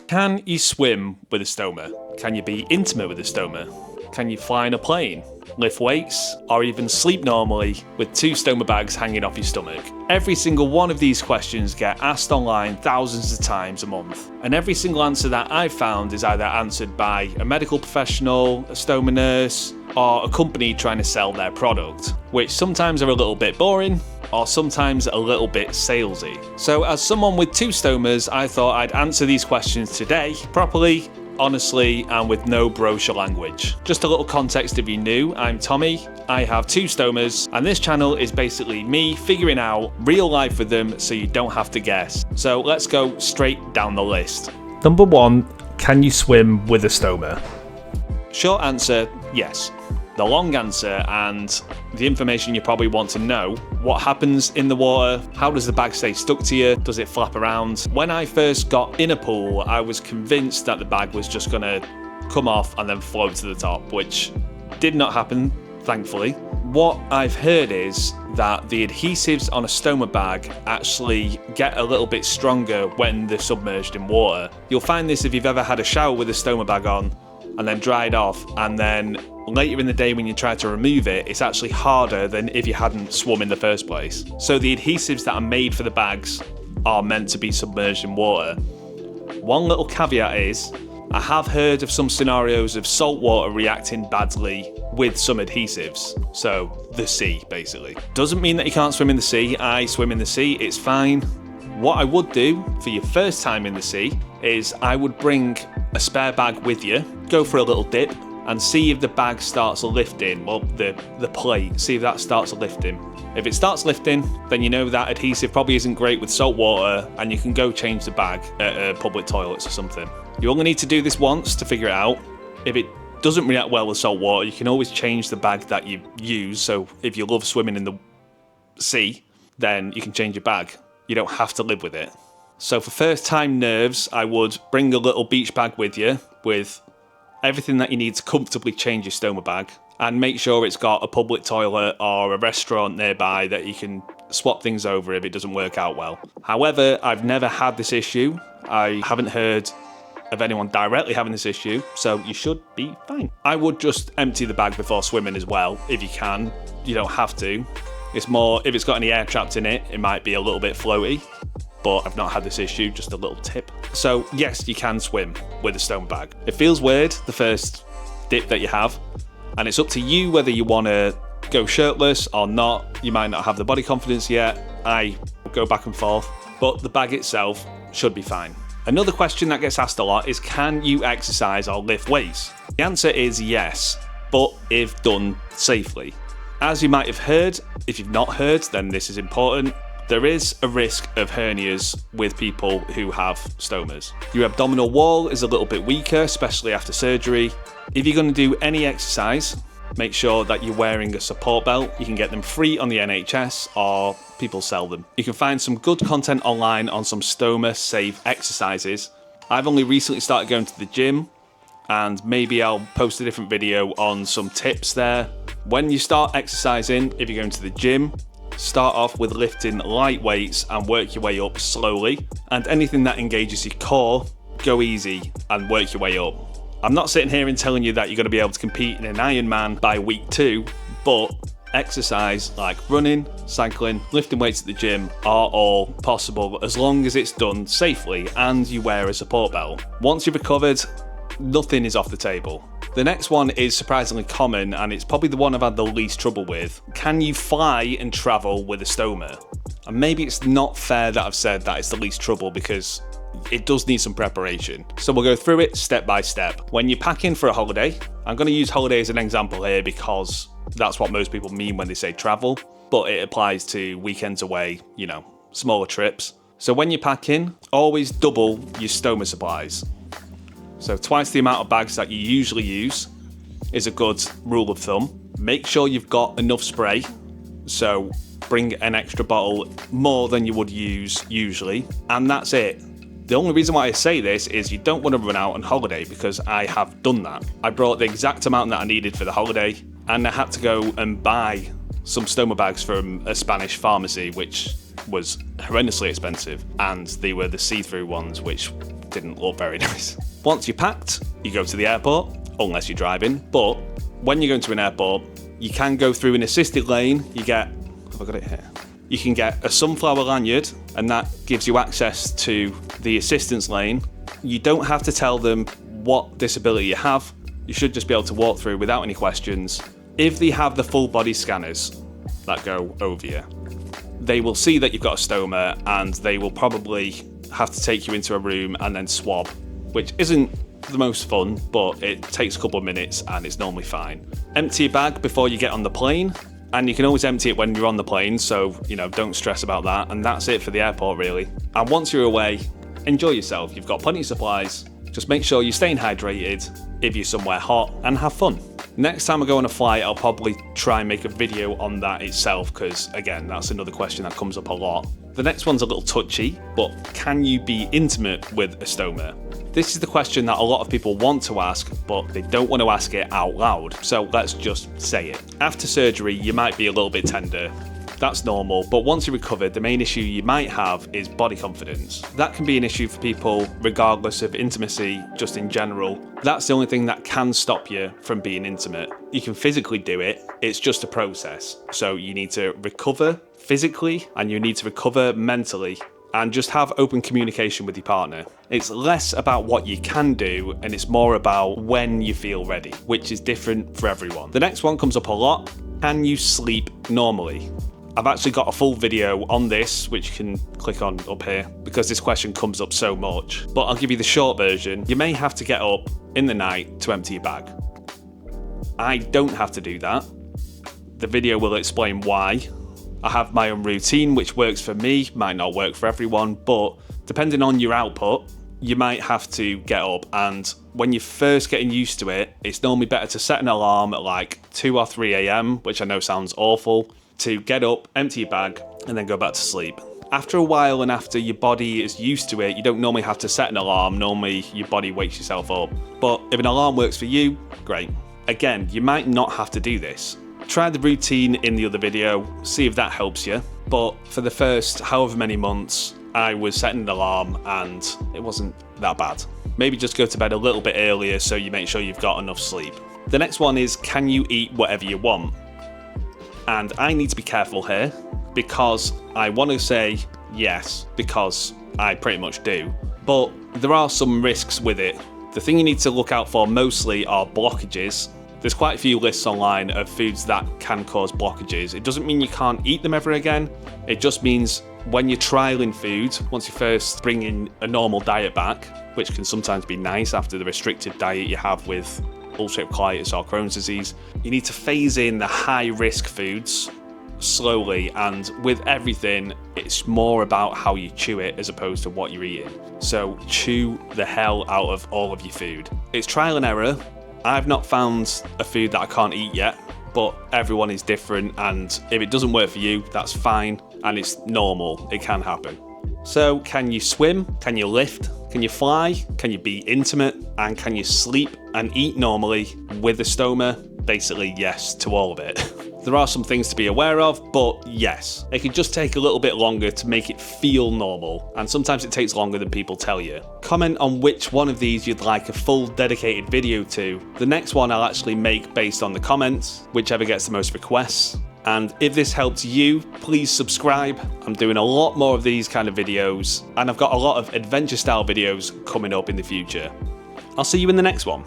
Can you swim with a stoma? Can you be intimate with a stoma? Can you fly in a plane, lift weights, or even sleep normally with 2 stoma bags hanging off your stomach? Every single one of these questions get asked online thousands of times a month, and every single answer that I've found is either answered by a medical professional, a stoma nurse, or a company trying to sell their product, which sometimes are a little bit boring, or sometimes a little bit salesy. So as someone with 2 stomas, I thought I'd answer these questions today properly, honestly, and with no brochure language. Just a little context if you're new, I'm Tommy, I have 2 stomas, and this channel is basically me figuring out real life with them so you don't have to guess. So let's go straight down the list. Number 1, can you swim with a stoma? Short answer, yes. The long answer, and the information you probably want to know: what happens in the water? How does the bag stay stuck to you? Does it flap around? When I first got in a pool, I was convinced that the bag was just gonna come off and then float to the top, which did not happen, thankfully. What I've heard is that the adhesives on a stoma bag actually get a little bit stronger when they're submerged in water. You'll find this if you've ever had a shower with a stoma bag on and then dried off, and then later in the day when you try to remove it, it's actually harder than if you hadn't swum in the first place. So the adhesives that are made for the bags are meant to be submerged in water. One little caveat is, I have heard of some scenarios of salt water reacting badly with some adhesives. So the sea, basically. Doesn't mean that you can't swim in the sea. I swim in the sea, it's fine. What I would do for your first time in the sea is I would bring a spare bag with you, go for a little dip, and see if the bag starts lifting, well, the plate, see if that starts lifting. If it starts lifting, then you know that adhesive probably isn't great with salt water, and you can go change the bag at public toilets or something. You only need to do this once to figure it out. If it doesn't react well with salt water, you can always change the bag that you use. So if you love swimming in the sea, then you can change your bag. You don't have to live with it. So for first time nerves, I would bring a little beach bag with you with everything that you need to comfortably change your stoma bag, and make sure it's got a public toilet or a restaurant nearby that you can swap things over if it doesn't work out well. However, I've never had this issue. I haven't heard of anyone directly having this issue, so you should be fine. I would just empty the bag before swimming as well, if you can. You don't have to. It's more, if it's got any air trapped in it, it might be a little bit floaty, but I've not had this issue, just a little tip. So yes, you can swim with a stoma bag. It feels weird, the first dip that you have, and it's up to you whether you want to go shirtless or not. You might not have the body confidence yet. I go back and forth, but the bag itself should be fine. Another question that gets asked a lot is, can you exercise or lift weights? The answer is yes, but if done safely. As you might have heard, if you've not heard, then this is important. There is a risk of hernias with people who have stomas. Your abdominal wall is a little bit weaker, especially after surgery. If you're going to do any exercise, make sure that you're wearing a support belt. You can get them free on the NHS, or people sell them. You can find some good content online on some stoma safe exercises. I've only recently started going to the gym, and maybe I'll post a different video on some tips there. When you start exercising, if you're going to the gym, start off with lifting light weights and work your way up slowly. And anything that engages your core, go easy and work your way up. I'm not sitting here and telling you that you're going to be able to compete in an Ironman by week 2, but exercise like running, cycling, lifting weights at the gym are all possible as long as it's done safely and you wear a support belt. Once you've recovered, nothing is off the table. The next one is surprisingly common, and it's probably the one I've had the least trouble with. Can you fly and travel with a stoma? And maybe it's not fair that I've said that it's the least trouble, because it does need some preparation. So we'll go through it step by step. When you're packing for a holiday, I'm going to use holiday as an example here because that's what most people mean when they say travel, but it applies to weekends away, you know, smaller trips. So when you're packing, always double your stoma supplies. So twice the amount of bags that you usually use is a good rule of thumb. Make sure you've got enough spray. So bring an extra bottle, more than you would use usually. And that's it. The only reason why I say this is you don't want to run out on holiday, because I have done that. I brought the exact amount that I needed for the holiday, and I had to go and buy some stoma bags from a Spanish pharmacy, which was horrendously expensive, and they were the see-through ones, which didn't look very nice. Once you're packed, you go to the airport, unless you're driving, but when you're going to an airport, you can go through an assisted lane. You get, have I got it here? You can get a sunflower lanyard, and that gives you access to the assistance lane. You don't have to tell them what disability you have. You should just be able to walk through without any questions. If they have the full body scanners that go over you, they will see that you've got a stoma, and they will probably have to take you into a room and then swab, which isn't the most fun, but it takes a couple of minutes and it's normally fine. Empty your bag before you get on the plane, and you can always empty it when you're on the plane, so don't stress about that. And that's it for the airport, really. And once you're away, enjoy yourself. You've got plenty of supplies. Just make sure you're staying hydrated if you're somewhere hot, and have fun. Next time I go on a flight, I'll probably try and make a video on that itself, because again, that's another question that comes up a lot. The next one's a little touchy, but can you be intimate with a stoma? This is the question that a lot of people want to ask, but they don't want to ask it out loud. So let's just say it. After surgery, you might be a little bit tender. That's normal, but once you're recovered, the main issue you might have is body confidence. That can be an issue for people regardless of intimacy, just in general. That's the only thing that can stop you from being intimate. You can physically do it, it's just a process. So you need to recover physically, and you need to recover mentally, and just have open communication with your partner. It's less about what you can do, and it's more about when you feel ready, which is different for everyone. The next one comes up a lot. Can you sleep normally? I've actually got a full video on this, which you can click on up here, because this question comes up so much. But I'll give you the short version. You may have to get up in the night to empty your bag. I don't have to do that. The video will explain why. I have my own routine, which works for me, might not work for everyone, but depending on your output, you might have to get up. And when you're first getting used to it, it's normally better to set an alarm at like 2 or 3 a.m, which I know sounds awful, to get up, empty your bag, and then go back to sleep. After a while, and after your body is used to it, you don't normally have to set an alarm. Normally, your body wakes yourself up. But if an alarm works for you, great. Again, you might not have to do this. Try the routine in the other video, see if that helps you. But for the first however many months, I was setting an alarm and it wasn't that bad. Maybe just go to bed a little bit earlier so you make sure you've got enough sleep. The next one is, can you eat whatever you want? And I need to be careful here, because I want to say yes, because I pretty much do. But there are some risks with it. The thing you need to look out for mostly are blockages. There's quite a few lists online of foods that can cause blockages. It doesn't mean you can't eat them ever again. It just means when you're trialing food, once you first bring in a normal diet back, which can sometimes be nice after the restricted diet you have with ulcerative colitis or Crohn's disease, you need to phase in the high-risk foods slowly, and with everything, it's more about how you chew it as opposed to what you're eating. So chew the hell out of all of your food. It's trial and error. I've not found a food that I can't eat yet, but everyone is different, and if it doesn't work for you, that's fine, and it's normal. It can happen. So can you swim? Can you lift? Can you fly? Can you be intimate? And can you sleep and eat normally with a stoma? Basically, yes to all of it. There are some things to be aware of, but yes, it can just take a little bit longer to make it feel normal, and sometimes it takes longer than people tell you. Comment on which one of these you'd like a full dedicated video to. The next one I'll actually make based on the comments, whichever gets the most requests. And if this helped you, please subscribe. I'm doing a lot more of these kind of videos, and I've got a lot of adventure style videos coming up in the future. I'll see you in the next one.